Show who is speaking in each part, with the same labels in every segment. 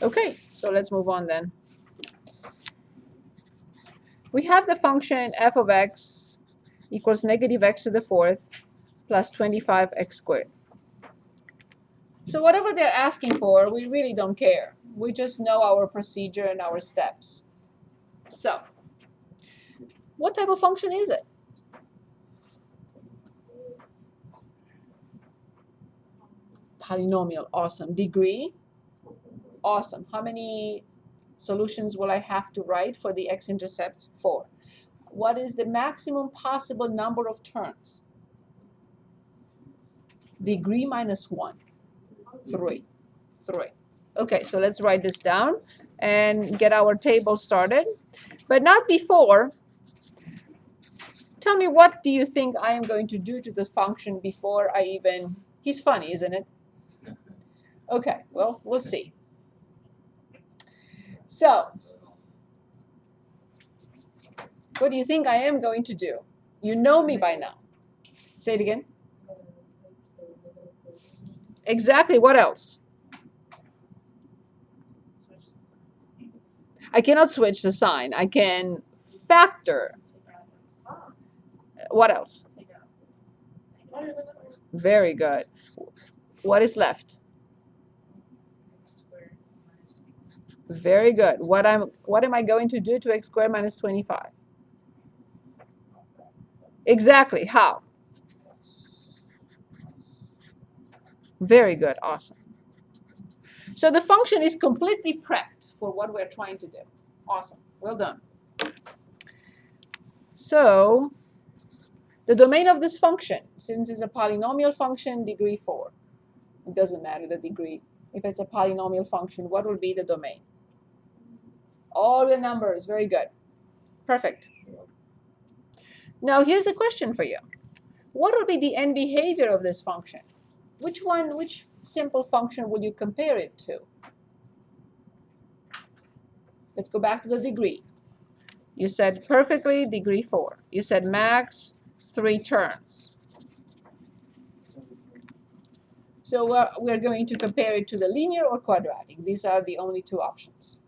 Speaker 1: Okay, so let's move on then. We have the function f of x equals negative x to the fourth plus 25x squared. So whatever they're asking for, we really don't care. We just know our procedure and our steps. So what type of function is it? Polynomial. Awesome. Degree? Awesome. How many solutions will I have to write for the x-intercepts? 4. What is the maximum possible number of terms? Degree minus 1. 3. 3. Okay, so let's write this down and get our table started. But not before. Tell me, what do you think I am going to do to this function before I even... He's funny, isn't it? Okay, well, we'll see. So, what do you think I am going to do? You know me by now. Say it again. Exactly. What else? I cannot switch the sign. I can factor. What else? Very good. What is left? Very good. What am I going to do to x squared minus 25? Exactly. How? Very good. Awesome. So the function is completely prepped for what we're trying to do. Awesome. Well done. So the domain of this function, since it's a polynomial function, degree 4. It doesn't matter the degree. If it's a polynomial function, what will be the domain? All the numbers. Very good. Perfect. Now here's a question for you. What will be the end behavior of this function? Which simple function will you compare it to? Let's go back to the degree. You said perfectly degree 4. You said max 3 terms. So we're going to compare it to the linear or quadratic. These are the only 2 options.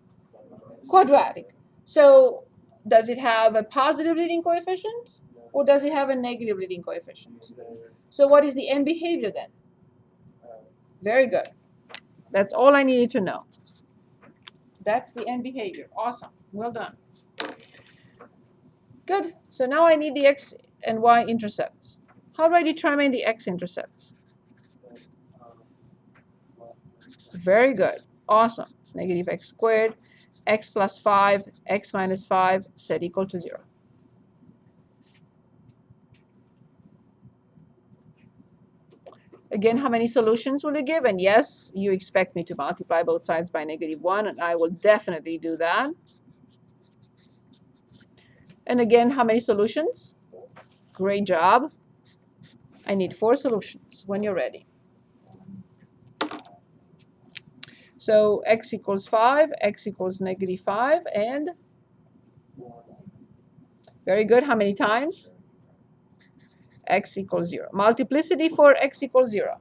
Speaker 1: Quadratic. So does it have a positive leading coefficient or does it have a negative leading coefficient? So what is the end behavior then? Very good. That's all I needed to know. That's the end behavior. Awesome. Well done. Good. So now I need the x and y intercepts. How do I determine the x-intercepts? Very good. Awesome. Negative x squared, x plus 5, x minus 5 set equal to 0. Again, how many solutions will you give? And yes, you expect me to multiply both sides by -1, and I will definitely do that. And again, how many solutions? Great job. I need 4 solutions when you're ready. So x equals 5, x equals -5, and very good. How many times? X equals 0. Multiplicity for x equals 0.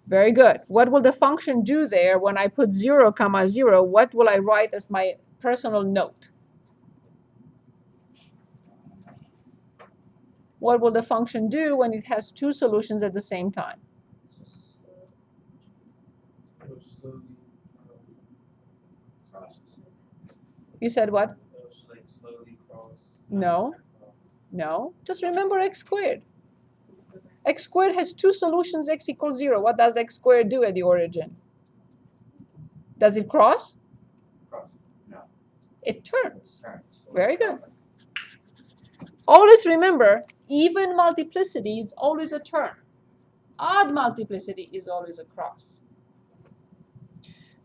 Speaker 1: Very good. What will the function do there when I put 0, 0? What will I write as my personal note? What will the function do when it has 2 solutions at the same time? You said what? No. No. Just remember x squared. X squared has 2 solutions, x equals 0. What does x squared do at the origin? Does it cross?
Speaker 2: No.
Speaker 1: It turns. Very good. Always remember, even multiplicity is always a turn. Odd multiplicity is always a cross.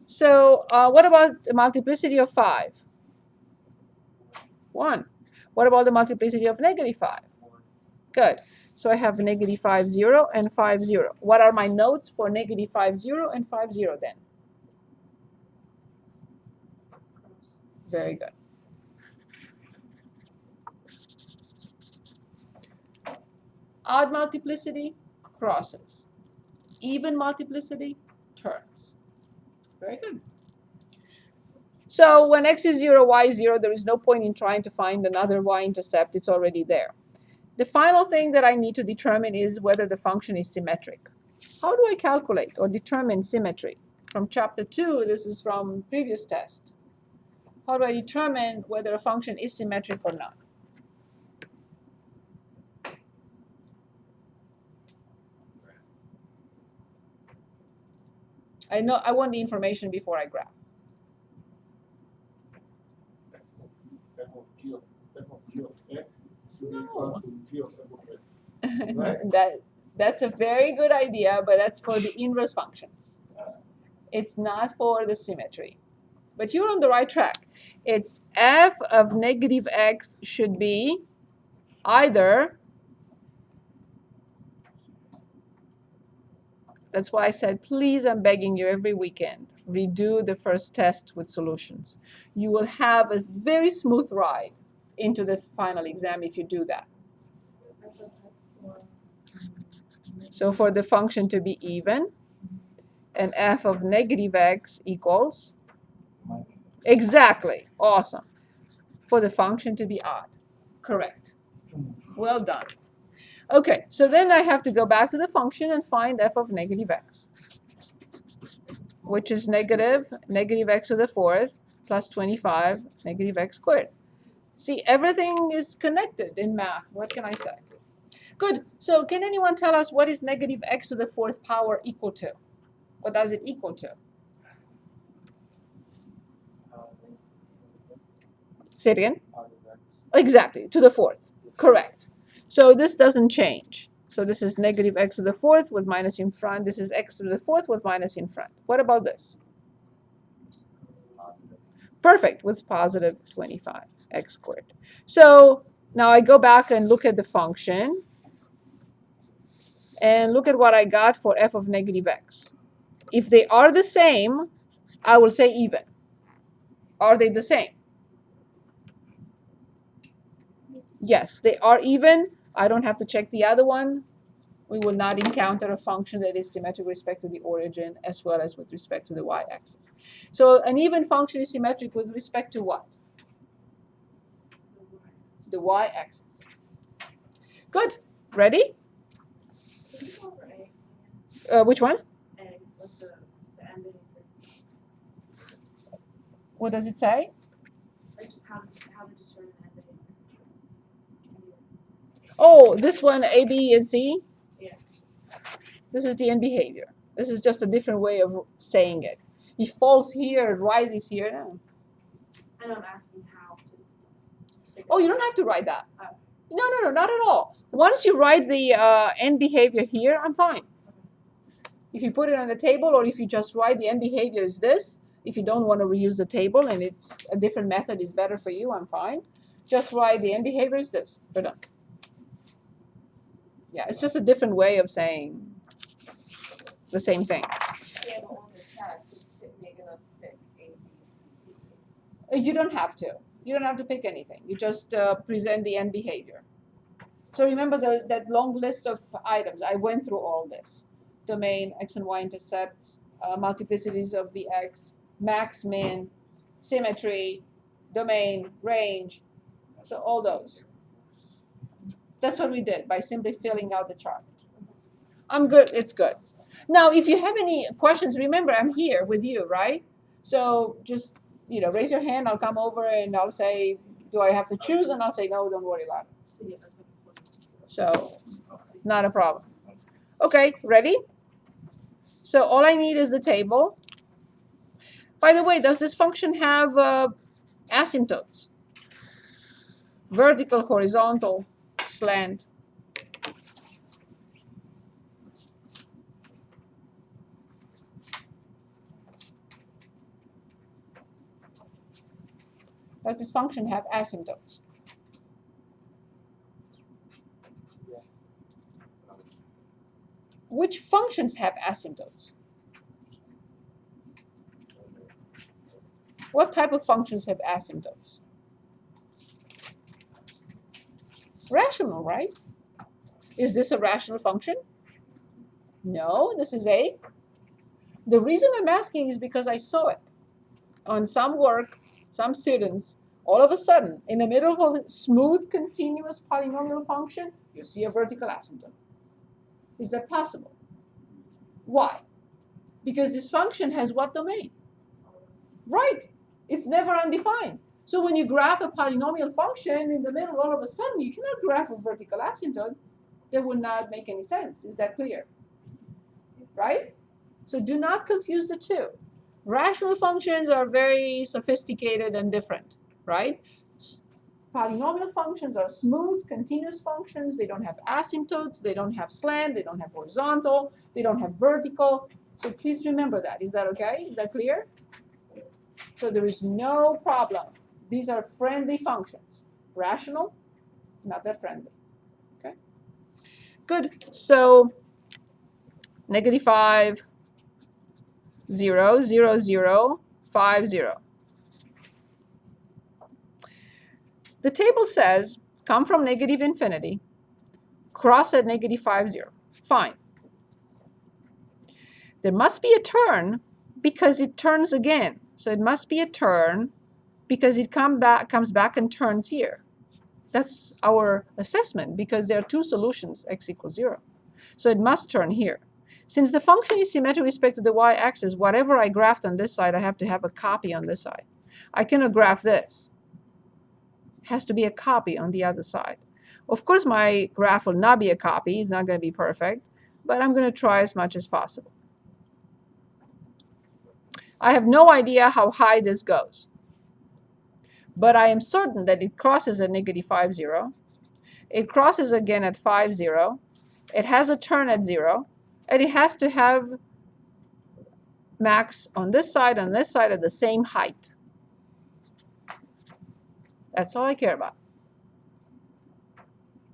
Speaker 1: So what about the multiplicity of 5? 1. What about the multiplicity of -5? Good. So I have -5, 0, and 5, 0. What are my notes for -5, 0, and 5, 0 then? Very good. Odd multiplicity, crosses. Even multiplicity, turns. Very good. So when x is 0, y is 0, there is no point in trying to find another y-intercept. It's already there. The final thing that I need to determine is whether the function is symmetric. How do I calculate or determine symmetry? From chapter 2, this is from previous test. How do I determine whether a function is symmetric or not? I know I want the information before I graph.
Speaker 2: F of g of x is equal to g of f of x. Right?
Speaker 1: That's a very good idea, but that's for the inverse functions. It's not for the symmetry. But you're on the right track. It's f of negative x should be either, that's why I said, please, I'm begging you every weekend, redo the first test with solutions. You will have a very smooth ride into the final exam if you do that. So for the function to be even, and f of negative x equals, exactly, awesome. For the function to be odd, correct. Well done. Okay, so then I have to go back to the function and find f of negative x, which is negative x to the fourth plus 25 negative x squared. See, everything is connected in math. What can I say? Good. So can anyone tell us what is negative x to the fourth power equal to? What does it equal to? Say it again. Exactly, to the fourth. Correct. So this doesn't change. So this is negative x to the fourth with minus in front. This is x to the fourth with minus in front. What about this? Perfect, with positive 25 x squared. So now I go back and look at the function. And look at what I got for f of negative x. If they are the same, I will say even. Are they the same? Yes, they are even. I don't have to check the other one. We will not encounter a function that is symmetric with respect to the origin as well as with respect to the y-axis. So an even function is symmetric with respect to what? The y-axis. Good. Ready? Which one? What does it say?
Speaker 3: Just how to determine end behavior.
Speaker 1: Oh, this one, A, B, and C?
Speaker 3: Yeah.
Speaker 1: This is the end behavior. This is just a different way of saying it. He falls here, rises here. No.
Speaker 3: I know I'm asking how to.
Speaker 1: Oh, you don't have to write that.
Speaker 3: Oh.
Speaker 1: No, not at all. Once you write the end behavior here, I'm fine. If you put it on the table or if you just write the end behavior is this, if you don't want to reuse the table and it's a different method is better for you, I'm fine. Just write the end behavior is this. We're done. Yeah, it's just a different way of saying the same thing.
Speaker 4: Yeah, but on the test, it's making us pick A, B, C, D.
Speaker 1: You don't have to. You don't have to pick anything. You just present the end behavior. So remember that long list of items. I went through all this. Domain, X and Y intercepts, multiplicities of the X, max, min, symmetry, domain, range. So all those. That's what we did by simply filling out the chart. I'm good. It's good. Now, if you have any questions, remember I'm here with you, right? So just raise your hand. I'll come over and I'll say, do I have to choose? And I'll say, no, don't worry about it. So not a problem. Okay, ready? So all I need is the table. By the way, does this function have asymptotes? Vertical, horizontal, slant. Does this function have asymptotes? Which functions have asymptotes? What type of functions have asymptotes? Rational, right? Is this a rational function? No, this is a. The reason I'm asking is because I saw it. on some work, some students, all of a sudden, in the middle of a smooth, continuous polynomial function, you see a vertical asymptote. Is that possible? Why? Because this function has what domain? Right. It's never undefined. So when you graph a polynomial function in the middle, all of a sudden, you cannot graph a vertical asymptote. That would not make any sense. Is that clear? Right? So do not confuse the two. Rational functions are very sophisticated and different, right? Polynomial functions are smooth, continuous functions. They don't have asymptotes. They don't have slant. They don't have horizontal. They don't have vertical. So please remember that. Is that okay? Is that clear? So there is no problem. These are friendly functions. Rational, not that friendly. Okay? Good. So -5, 0, 0, 0, 5, 0. The table says, come from -∞, cross at -5, 0. Fine. There must be a turn because it turns again. So it must be a turn because it comes back and turns here. That's our assessment because there are two solutions, x equals 0. So it must turn here. Since the function is symmetric with respect to the y-axis, whatever I graphed on this side, I have to have a copy on this side. I cannot graph this. It has to be a copy on the other side. Of course, my graph will not be a copy. It's not going to be perfect. But I'm going to try as much as possible. I have no idea how high this goes. But I am certain that it crosses at -5, 0. It crosses again at 5, 0. It has a turn at 0. And it has to have max on this side and this side at the same height. That's all I care about.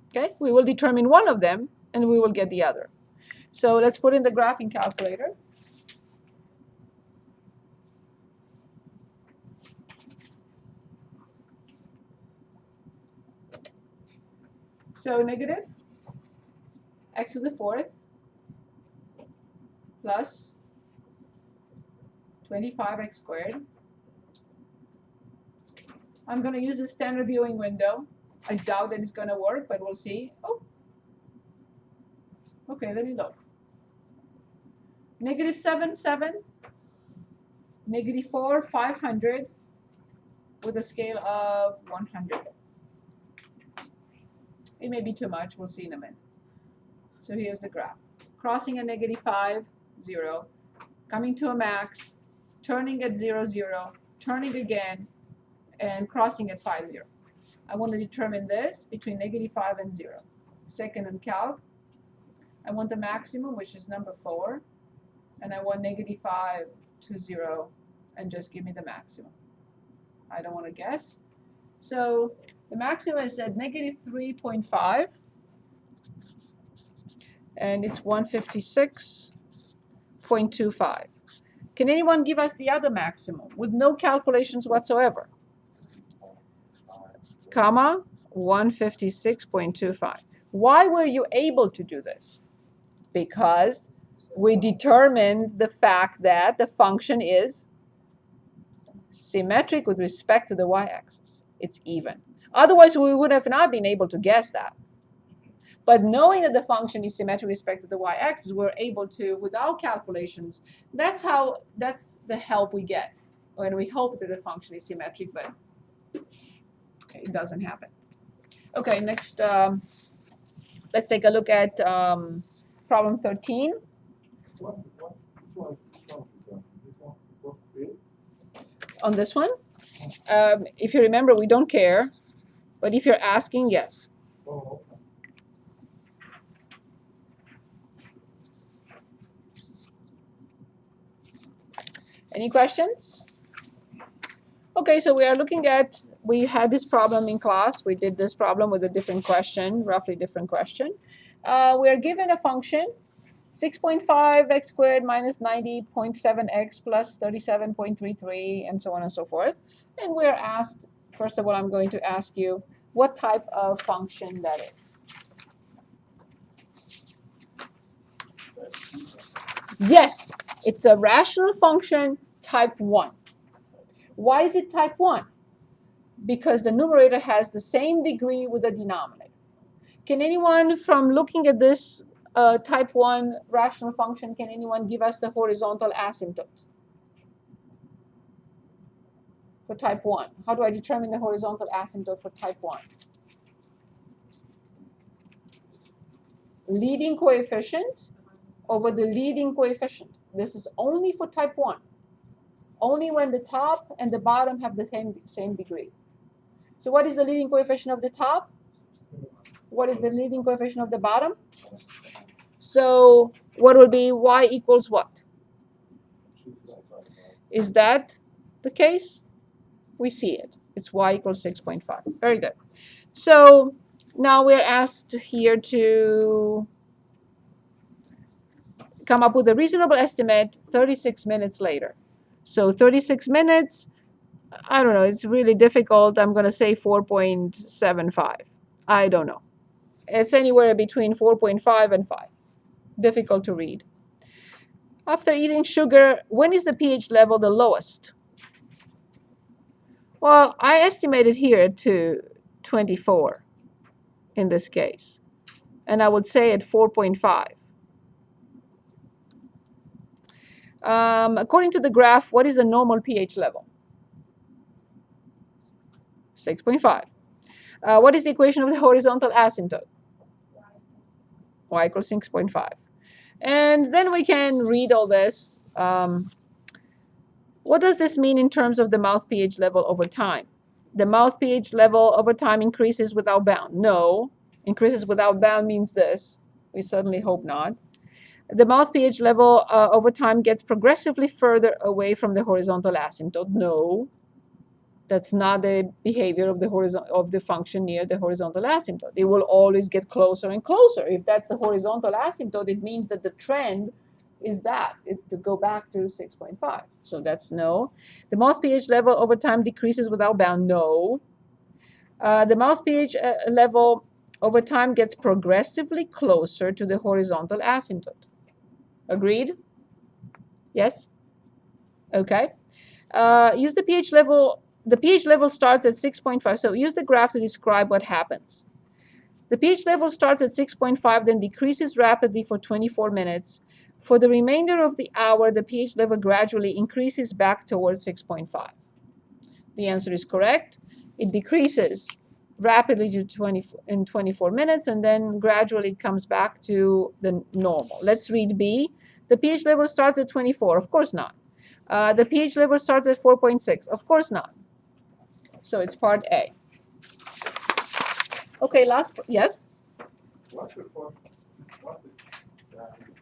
Speaker 1: Okay, we will determine one of them, and we will get the other. So let's put in the graphing calculator. So negative x to the 4th plus 25x squared. I'm going to use the standard viewing window. I doubt that it's going to work, but we'll see. Oh, okay, let me look. -7, 7. -4, 500 with a scale of 100. It may be too much. We'll see in a minute. So here's the graph. Crossing at -5, 0. Coming to a max. Turning at 0, 0. Turning again. And crossing at 5, 0. I want to determine this between -5 and 0. Second in calc. I want the maximum, which is number 4. And I want -5 to 0. And just give me the maximum. I don't want to guess. So the maximum is at -3.5. And it's 156.25. Can anyone give us the other maximum with no calculations whatsoever? Comma, 156.25. Why were you able to do this? Because we determined the fact that the function is symmetric with respect to the y-axis. It's even. Otherwise, we would have not been able to guess that. But knowing that the function is symmetric with respect to the y-axis, we're able to, without calculations, that's the help we get when we hope that the function is symmetric, but okay, it doesn't happen. Okay, next, let's take a look at problem 13. On this one, if you remember, we don't care, but if you're asking, yes.
Speaker 2: Oh, okay.
Speaker 1: Any questions? Okay, so we are looking at, we had this problem in class. We did this problem with a different question, roughly different question. We are given a function, 6.5x squared minus 90.7x plus 37.33, and so on and so forth. And we're asked, first of all, I'm going to ask you what type of function that is. Yes, it's a rational function type 1. Why is it type 1? Because the numerator has the same degree with the denominator. Can anyone, from looking at this type 1 rational function, can anyone give us the horizontal asymptote for type 1? How do I determine the horizontal asymptote for type 1? Leading coefficient over the leading coefficient. This is only for type 1. Only when the top and the bottom have the same degree. So what is the leading coefficient of the top? What is the leading coefficient of the bottom? So what will be y equals what? Is that the case? We see it. It's y equals 6.5. Very good. So now we're asked here to come up with a reasonable estimate 36 minutes later. So 36 minutes, I don't know, it's really difficult. I'm going to say 4.75. I don't know. It's anywhere between 4.5 and 5. Difficult to read. After eating sugar, when is the pH level the lowest? Well, I estimated here to 24 in this case. And I would say at 4.5. According to the graph, what is the normal pH level? 6.5. What is the equation of the horizontal asymptote? Y equals 6.5. And then we can read all this. What does this mean in terms of the mouth pH level over time? The mouth pH level over time increases without bound. No. Increases without bound means this. We certainly hope not. The mouth pH level over time gets progressively further away from the horizontal asymptote. No. That's not the behavior of the function near the horizontal asymptote. It will always get closer and closer. If that's the horizontal asymptote, it means that the trend is to go back to 6.5. So that's no. The mouth pH level over time decreases without bound. No. The mouth pH level over time gets progressively closer to the horizontal asymptote. Agreed? Yes? Okay. Use the pH level. The pH level starts at 6.5. So use the graph to describe what happens. The pH level starts at 6.5, then decreases rapidly for 24 minutes. For the remainder of the hour, the pH level gradually increases back towards 6.5. The answer is correct. It decreases rapidly in 24 minutes, and then gradually it comes back to the normal. Let's read B. The pH level starts at 24. Of course not. The pH level starts at 4.6. Of course not. So it's part A. Okay, yes?
Speaker 2: What's the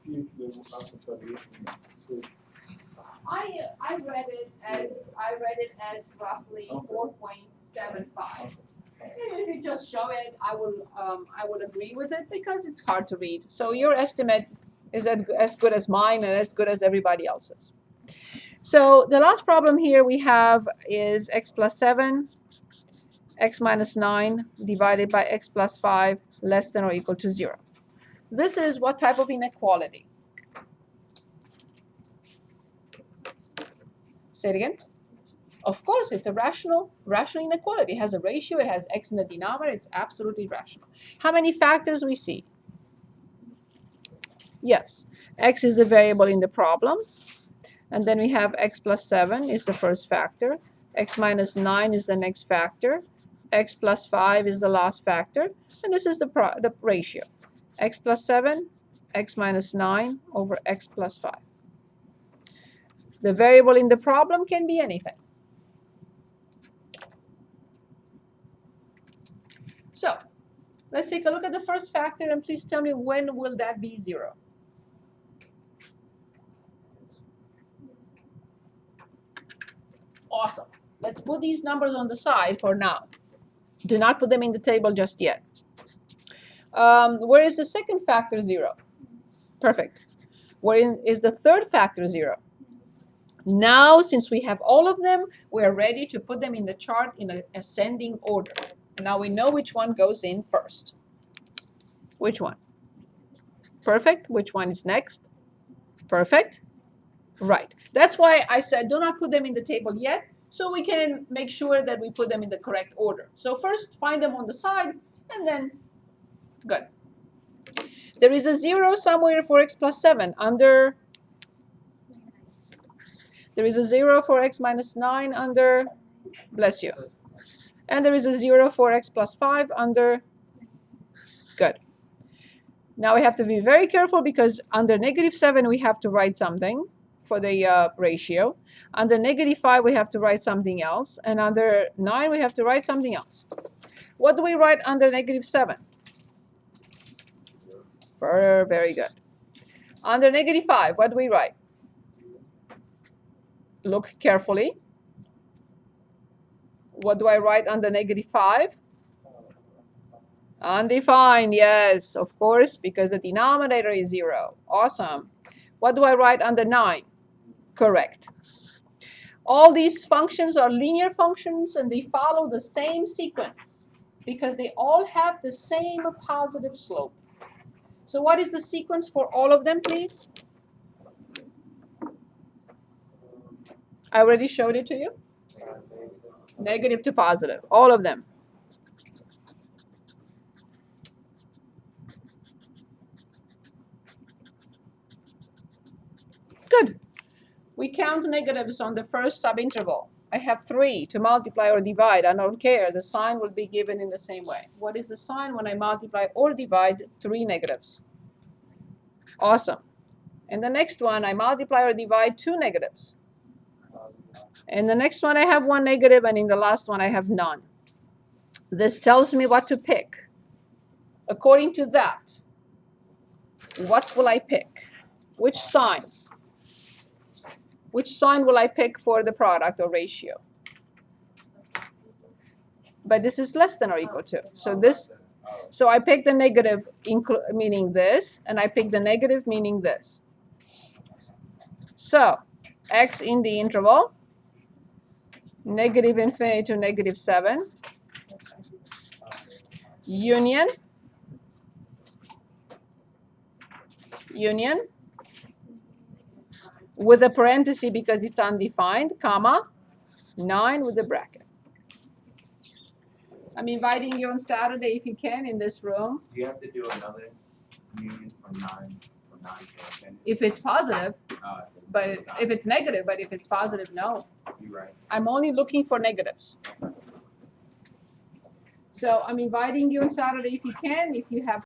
Speaker 2: pH level after variation? So
Speaker 4: I read it as roughly 4.75.
Speaker 1: If you just show it, I will agree with it because it's hard to read. So your estimate is as good as mine and as good as everybody else's. So the last problem here we have is x plus 7, x minus 9 divided by x plus 5 less than or equal to 0. This is what type of inequality? Say it again. Of course, it's a rational inequality. It has a ratio. It has x in the denominator. It's absolutely rational. How many factors we see? Yes, x is the variable in the problem. And then we have x plus 7 is the first factor. X minus 9 is the next factor. X plus 5 is the last factor. And this is the ratio. X plus 7, x minus 9 over x plus 5. The variable in the problem can be anything. So let's take a look at the first factor, and please tell me when will that be 0? Awesome. Let's put these numbers on the side for now. Do not put them in the table just yet. Where is the second factor 0? Perfect. Where is the third factor 0? Now, since we have all of them, we are ready to put them in the chart in an ascending order. Now we know which one goes in first. Which one? Perfect. Which one is next? Perfect. Right. That's why I said do not put them in the table yet, so we can make sure that we put them in the correct order. So first find them on the side, and then good. There is a 0 somewhere for x plus 7 under. There is a 0 for x minus 9 under, bless you. And there is a 0 for x plus 5 under, good. Now we have to be very careful because under -7 we have to write something for the ratio. Under -5 we have to write something else. And under 9 we have to write something else. What do we write under -7? Very good. Under -5, what do we write? Look carefully. What do I write under -5? Undefined, yes, of course, because the denominator is 0. Awesome. What do I write under 9? Correct. All these functions are linear functions, and they follow the same sequence because they all have the same positive slope. So what is the sequence for all of them, please? I already showed it to you. Negative to positive, all of them. Good. We count negatives on the first subinterval. I have 3 to multiply or divide. I don't care. The sign will be given in the same way. What is the sign when I multiply or divide 3 negatives? Awesome. And the next one, I multiply or divide 2 negatives. In the next one, I have 1 negative, and in the last one, I have none. This tells me what to pick. According to that, what will I pick? Which sign? Which sign will I pick for the product or ratio? But this is less than or equal to. So I pick the negative, meaning this, and I pick the negative, meaning this. So x in the interval, -infinity to -7, union, with a parenthesis because it's undefined, comma, 9 with a bracket. I'm inviting you on Saturday if you can in this room.
Speaker 5: Do you have to do another union from 9 to 10?
Speaker 1: If it's positive, but if it's negative, but if it's positive, no.
Speaker 5: You're right.
Speaker 1: I'm only looking for negatives. So I'm inviting you on Saturday if you can, if you have